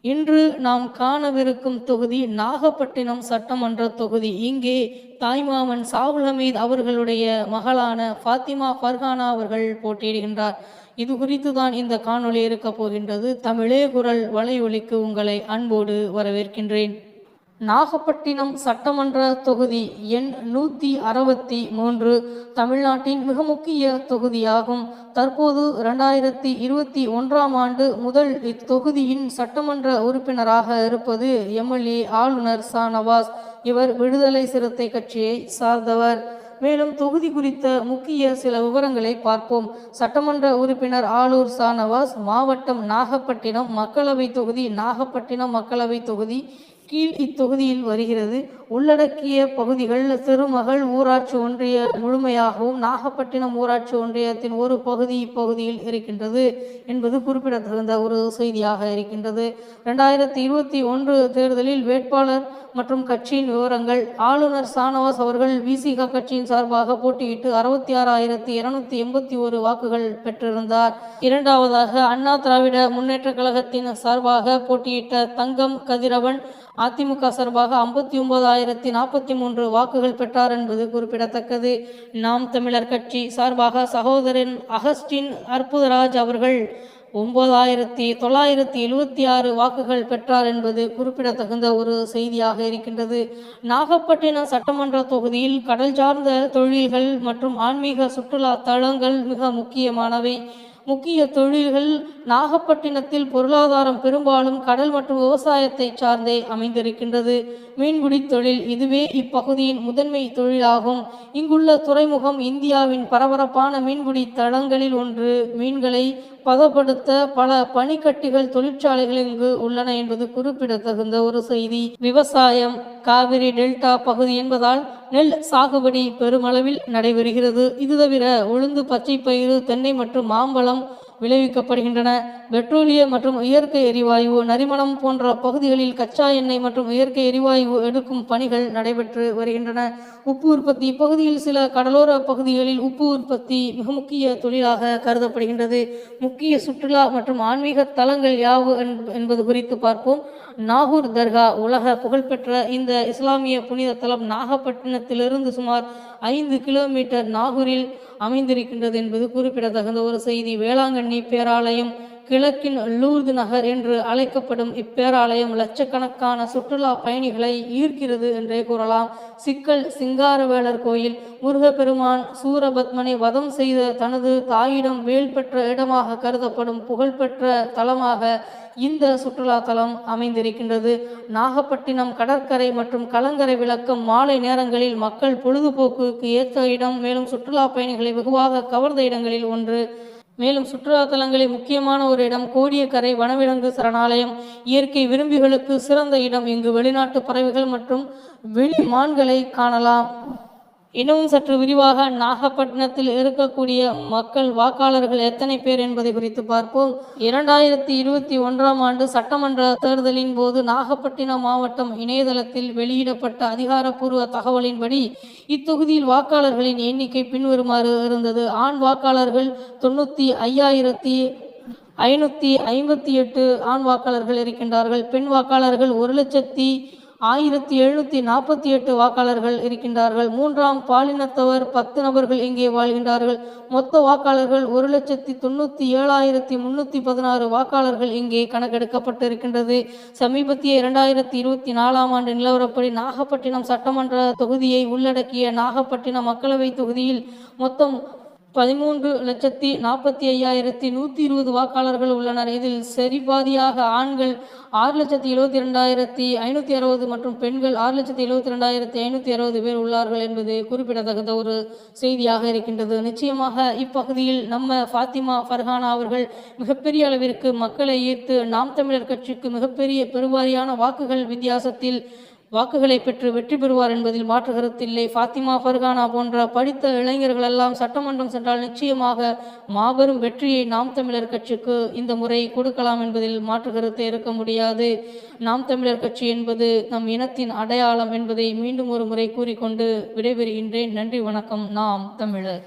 இன்று நாம் காணவிருக்கும் தொகுதி நாகப்பட்டினம் சட்டமன்ற தொகுதி. இங்கே தாய்மாமன் சாகுல் ஹமீது அவர்களுடைய மகளான ஃபாத்திமா ஃபர்ஹானா அவர்கள் போட்டியிடுகின்றார். இது குறித்து தான் இந்த காணொளி இருக்க போகின்றது. தமிழே குரல் வலையொலிக்கு உங்களை அன்போடு வரவேற்கின்றேன். நாகப்பட்டினம் சட்டமன்ற தொகுதி எண் 163 தமிழ்நாட்டின் மிக முக்கிய தொகுதியாகும். தற்போது 2021ஆம் ஆண்டு முதல் இத்தொகுதியின் சட்டமன்ற உறுப்பினராக இருப்பது எம்எல்ஏ ஆளுநர் ஷாநவாஸ். இவர் விடுதலை சிறுத்தை கட்சியை சார்ந்தவர். மேலும் தொகுதி குறித்த முக்கிய சில விவரங்களை பார்ப்போம். சட்டமன்ற உறுப்பினர் ஆளூர் ஷாநவாஸ், மாவட்டம் நாகப்பட்டினம், மக்களவை தொகுதி நாகப்பட்டினம் மக்களவை தொகுதி கீழ் இத்தொகுதியில் வருகிறது. உள்ளடக்கிய பகுதிகள் திருமகள் ஊராட்சி ஒன்றிய முழுமையாகவும் நாகப்பட்டினம் ஊராட்சி ஒன்றியத்தின் ஒரு பகுதி இப்பகுதியில் இருக்கின்றது என்பது குறிப்பிடத்தகுந்த ஒரு செய்தியாக இருக்கின்றது. 2021 தேர்தலில் வேட்பாளர் மற்றும் கட்சியின் விவரங்கள். ஆளுநர் ஷாநவாஸ் அவர்கள் விசிக கட்சியின் சார்பாக போட்டியிட்டு 66,281 வாக்குகள் பெற்றிருந்தார். இரண்டாவதாக அண்ணா திராவிட முன்னேற்ற கழகத்தின் சார்பாக போட்டியிட்ட தங்கம் கதிரவன் அதிமுக சார்பாக 59,043 வாக்குகள் பெற்றார் என்பது குறிப்பிடத்தக்கது. நாம் தமிழர் கட்சி சார்பாக சகோதரன் அகஸ்டின் அற்புதராஜ் அவர்கள் 9,976 வாக்குகள் பெற்றார் என்பது குறிப்பிடத்தகுந்த ஒரு செய்தியாக இருக்கின்றது. நாகப்பட்டினம் சட்டமன்ற தொகுதியில் கடல் சார்ந்த தொழில்கள் மற்றும் ஆன்மீக சுற்றுலா தலங்கள் மிக முக்கியமானவை. முக்கிய தொழில்கள் நாகப்பட்டினத்தில் பொருளாதாரம் பெரும்பாலும் கடல் மற்றும் விவசாயத்தை சார்ந்தே அமைந்திருக்கின்றது. மீன்பிடி தொழில் இதுவே இப்பகுதியின் முதன்மை தொழிலாகும். இங்குள்ள துறைமுகம் இந்தியாவின் பரபரப்பான மீன்பிடி தளங்களில் ஒன்று. மீன்களை பதப்படுத்த பல பனிக்கட்டிகள் தொழிற்சாலைகள் இங்கு உள்ளன என்பது குறிப்பிடத்தகுந்த ஒரு செய்தி. விவசாயம் காவிரி டெல்டா பகுதி என்பதால் நெல் சாகுபடி பெருமளவில் நடைபெறுகிறது. இது தவிர உளுந்து, பச்சை பயிறு, தென்னை மற்றும் மாம்பழம் விளைவிக்கப்படுகின்றன. பெட்ரோலியம் மற்றும் இயற்கை எரிவாயு, நரிமணம் போன்ற பகுதிகளில் கச்சா எண்ணெய் மற்றும் இயற்கை எரிவாயு எடுக்கும் பணிகள் நடைபெற்று வருகின்றன. உப்பு உற்பத்தி இப்பகுதியில் சில கடலோர பகுதிகளில் உப்பு உற்பத்தி மிக முக்கிய தொழிலாக கருதப்படுகின்றது. முக்கிய சுற்றுலா மற்றும் ஆன்மீக தலங்கள் யாவு என்பது குறித்து பார்ப்போம். நாகூர் தர்கா உலக புகழ்பெற்ற இந்த இஸ்லாமிய புனித தலம் நாகப்பட்டினத்திலிருந்து சுமார் 5 கிலோமீட்டர் நாகூரில் அமைந்திருக்கின்றது என்பது குறிப்பிடத்தகுந்த ஒரு செய்தி. வேளாங்கண்ணி பேராலயம் கிழக்கின் லூர்து நகர் என்று அழைக்கப்படும் இப்பேராலயம் லட்சக்கணக்கான சுற்றுலா பயணிகளை ஈர்க்கிறது என்றே கூறலாம். சிக்கல் சிங்காரவேலர் கோயில் முருகப்பெருமான் சூரபத்மனை வதம் செய்த தனது தாயிடம் வேல் பெற்ற இடமாக கருதப்படும் புகழ்பெற்ற தலமாக இந்த சுற்றுலா தலம் அமைந்திருக்கின்றது. நாகப்பட்டினம் கடற்கரை மற்றும் கலங்கரை விளக்கம் மாலை நேரங்களில் மக்கள் பொழுதுபோக்குக்கு ஏற்ற இடம். மேலும் சுற்றுலா பயணிகளை வெகுவாக கவர்ந்த இடங்களில் ஒன்று. மேலும் சுற்றுலா தலங்களில் முக்கியமான ஒரு இடம் கோடியக்கரை வனவிலங்கு சரணாலயம். இயற்கை விரும்பிகளுக்கு சிறந்த இடம். இங்கு வெளிநாட்டு பறவைகள் மற்றும் வெளி மான்களை காணலாம். இன்னும் சற்று விரிவாக நாகப்பட்டினத்தில் இருக்கக்கூடிய மக்கள் வாக்காளர்கள் எத்தனை பேர் என்பதை குறித்து பார்ப்போம். 2021ஆம் ஆண்டு சட்டமன்ற தேர்தலின் போது நாகப்பட்டினம் மாவட்டம் இணையதளத்தில் வெளியிடப்பட்ட அதிகாரப்பூர்வ தகவலின்படி இத்தொகுதியில் வாக்காளர்களின் எண்ணிக்கை பின்வருமாறு இருந்தது. ஆண் வாக்காளர்கள் 95,558 ஆண் வாக்காளர்கள் இருக்கின்றார்கள். பெண் வாக்காளர்கள் 1,1748 வாக்காளர்கள் இருக்கின்றார்கள். மூன்றாம் பாலினத்தவர் 10 நபர்கள் இங்கே வாழ்கின்றார்கள். மொத்த வாக்காளர்கள் 1,97,316 வாக்காளர்கள் இங்கே கணக்கெடுக்கப்பட்டிருக்கின்றது. சமீபத்திய 2024ஆம் ஆண்டு நிலவரப்படி நாகப்பட்டினம் சட்டமன்ற தொகுதியை உள்ளடக்கிய நாகப்பட்டினம் மக்களவை தொகுதியில் மொத்தம் 13,45,120 வாக்காளர்கள் உள்ளனர். இதில் சரிபாதியாக ஆண்கள் 6,72,560 மற்றும் பெண்கள் 6,72,560 பேர் உள்ளார்கள் என்பது குறிப்பிடத்தகுந்த ஒரு செய்தியாக இருக்கின்றது. நிச்சயமாக இப்பகுதியில் நம்ம ஃபாத்திமா ஃபர்ஹானா அவர்கள் மிகப்பெரிய அளவிற்கு மக்களை ஈர்த்து நாம் தமிழர் கட்சிக்கு மிகப்பெரிய பெருவாரியான வாக்குகள் வித்தியாசத்தில் வாக்குகளை பெற்று வெற்றி பெறுவார் என்பதில் மாற்று கருத்தில்லை. ஃபாத்திமா ஃபர்ஹானா போன்ற படித்த இளைஞர்கள் எல்லாம் சட்டமன்றம் சென்றால் நிச்சயமாக மாபெரும் வெற்றியை நாம் தமிழர் கட்சிக்கு இந்த முறை கொடுக்கலாம் என்பதில் மாற்று கருத்தை இருக்க முடியாது. நாம் தமிழர் கட்சி என்பது நம் இனத்தின் அடையாளம் என்பதை மீண்டும் ஒரு முறை கூறிக்கொண்டு விடைபெறுகின்றேன். நன்றி, வணக்கம். நாம் தமிழர்.